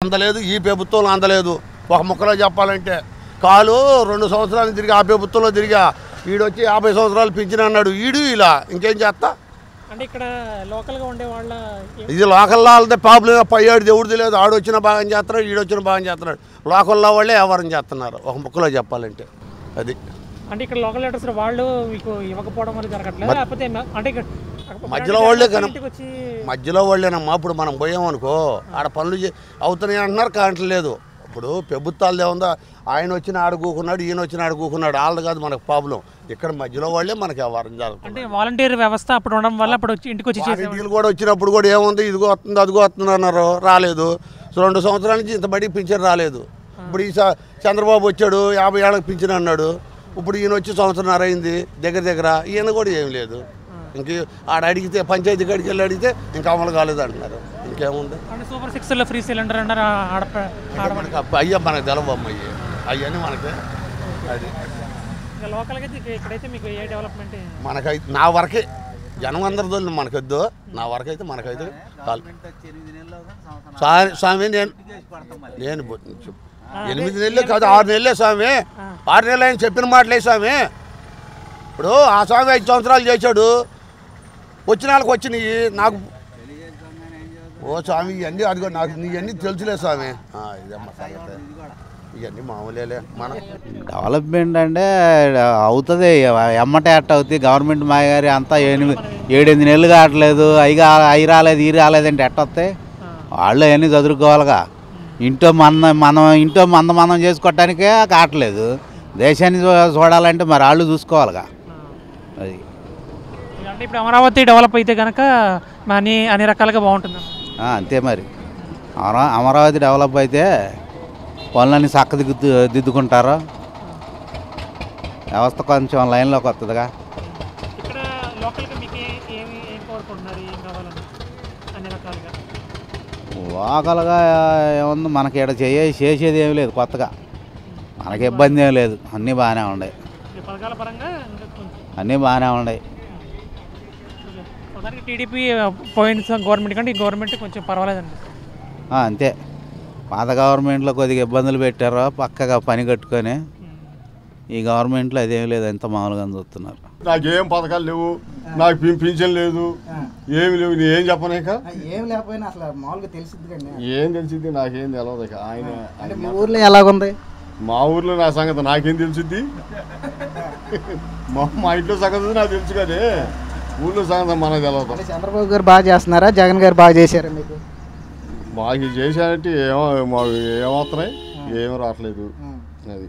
అందలేదు, ఈ ప్రభుత్వంలో అందలేదు. ఒక ముక్కలో చెప్పాలంటే కాలు 2 సంవత్సరాలు తిరిగి ఆ ప్రభుత్వంలో తిరిగా, ఈడొచ్చి 50 సంవత్సరాలు పింఛన్ అన్నాడు. ఇంకేం చేస్తా అంటే ఇక్కడ లోకల్గా ఉండే వాళ్ళ ఇది లోకల్లో వాళ్ళదే ప్రాబ్లం. పయ్యాడు దేవుడిది లేదు. ఆడొచ్చిన బాగా చేస్తున్నాడు, ఈడొచ్చిన బాగా చేస్తున్నాడు. లోకల్లో వాళ్ళే వ్యవహారం చేస్తున్నారు ఒక ముక్కలో చెప్పాలంటే. అది అంటే ఇక్కడ లోకల్ లీడర్స్ వాళ్ళు మీకు ఇవ్వకపోవడం వల్ల జరగట్లేదు, లేకపోతే అంటే మధ్యలో వాళ్ళే మధ్యలో వాళ్ళేనమ్మా. ఇప్పుడు మనం పోయామనుకో ఆడ పనులు అవుతున్నాయి అంటున్నారు, కరెంట్ లేదు. ఇప్పుడు ప్రభుత్వాలు ఏముందో ఆయన వచ్చిన ఆడుకోకున్నాడు, ఈయన వచ్చిన ఆడుకోకున్నాడు. వాళ్ళది కాదు మనకు ప్రాబ్లం. ఇక్కడ మధ్యలో వాళ్ళే మనకి వ్యవహారం జరుగుతుంది. అంటే వాలంటీర్ వ్యవస్థ అప్పుడు ఉండడం వల్ల అప్పుడు ఇంటికి వచ్చి ఇంటికి కూడా వచ్చినప్పుడు కూడా ఏముంది, ఇదిగో వస్తుంది అదిగో వస్తుంది అన్నారు, రాలేదు. 2 సంవత్సరాల నుంచి ఇంత బడికి పింఛన్ రాలేదు. ఇప్పుడు ఈ చంద్రబాబు వచ్చాడు 50 ఏళ్ళకి పింఛన్ అన్నాడు. ఇప్పుడు ఈయన వచ్చి 1.5 సంవత్సరం అయింది దగ్గర. ఈయన కూడా ఏం లేదు. ఇంక ఆడ అడిగితే పంచాయతీ కాడికి వెళ్ళి అడిగితే ఇంకా అమలు కాలేదు అంటున్నారు. ఇంకేముంది సూపర్ 6లో ఫ్రీ సిలిండర్ అన్నారు. అయ్యా మనకు తెలవమ్మయ్యి అవన్నీ మనకి. అది లోకల్గా ఇక్కడైతే మీకు ఏ డెవలప్మెంట్ మనకైతే నా వరకే జనం అందరితో మనకొద్దు. నా వరకు అయితే మనకైతే స్వామి నేను 8 నెలలు కాదు 6 నెలలే స్వామి. 6 నెలలు ఆయన చెప్పిన మాటలే స్వామి. ఇప్పుడు ఆ స్వామి 5 సంవత్సరాలు చేశాడు, వచ్చిన వాళ్ళకి వచ్చినాయి. నాకు ఓ స్వామి ఇవన్నీ అదిగో నాకు ఇవన్నీ తెలుసులే స్వామి. ఇదమ్మా సంగతి, ఇవన్నీ మామూలేలే. మన డెవలప్మెంట్ అంటే అవుతుంది, ఎమ్మటే అట్ట అవుతుంది. గవర్నమెంట్ మాయగారి అంతా 7-8 నెలలు కావట్లేదు. అవి రాలేదు ఈ రాలేదంటే ఎట్ట వస్తాయి? వాళ్ళు అవన్నీ చదువుకోవాలిగా. ఇంట్లో మనం చేసుకోవటానికే కావట్లేదు. దేశాన్ని చూడాలంటే మరి వాళ్ళు చూసుకోవాలిగా. అది అంటే ఇప్పుడు అమరావతి డెవలప్ అయితే కనుక అన్ని రకాలుగా బాగుంటుంది. అంతే మరి. అమరావతి డెవలప్ అయితే పనులన్నీ దిద్దుకుంటారు, వ్యవస్థ కొంచెం లైన్లోకి వస్తుందిగా. ఇక్కడ లోకల్గా మీకు ఏం కోరుకుంటున్నారు, ఏం కావాలని అన్ని రకాలుగా? లోకల్గా ఏముంది మనకి ఇక్కడ చేసేది ఏమి లేదు కొత్తగా. మనకి ఇబ్బంది ఏం లేదు, అన్నీ బాగానే ఉన్నాయి. పథకాల పరంగా అన్నీ బాగానే ఉన్నాయి. టీడీపీ పోయిన గవర్నమెంట్ కంటే ఈ గవర్నమెంట్ కొంచెం పర్వాలేదండి. అంతే, పాత గవర్నమెంట్లో కొద్దిగా ఇబ్బందులు పెట్టారు పక్కగా పని కట్టుకొని. ఈ గవర్నమెంట్లో అదేం లేదు, ఎంత మామూలుగా చూస్తున్నారు. నాకేం పథకాలు లేవు, నాకు పింఛన్ లేదు, ఏమి లేవు. నేను ఏం చెప్పను ఇక. ఏం లేకపోయినా అసలు మామూలుగా తెలిసింది. ఏం తెలిసింది? నాకేం తెలియదు ఇక. ఆయన మీ ఊర్లో ఎలాగుంది? మా ఊర్లో నా సంగతి నాకేం తెలిసిద్ది? మా ఇంట్లో సంగతి నాకు తెలుసు కదే, ఊళ్ళో సంగతి మనకు తెలియదు. చంద్రబాబు గారు బాగా చేస్తున్నారా, జగన్ గారు బాగా చేశారా? మీకు బాగా చేశానంటే ఏమవుతున్నాయి, ఏమీ రావట్లేదు. అది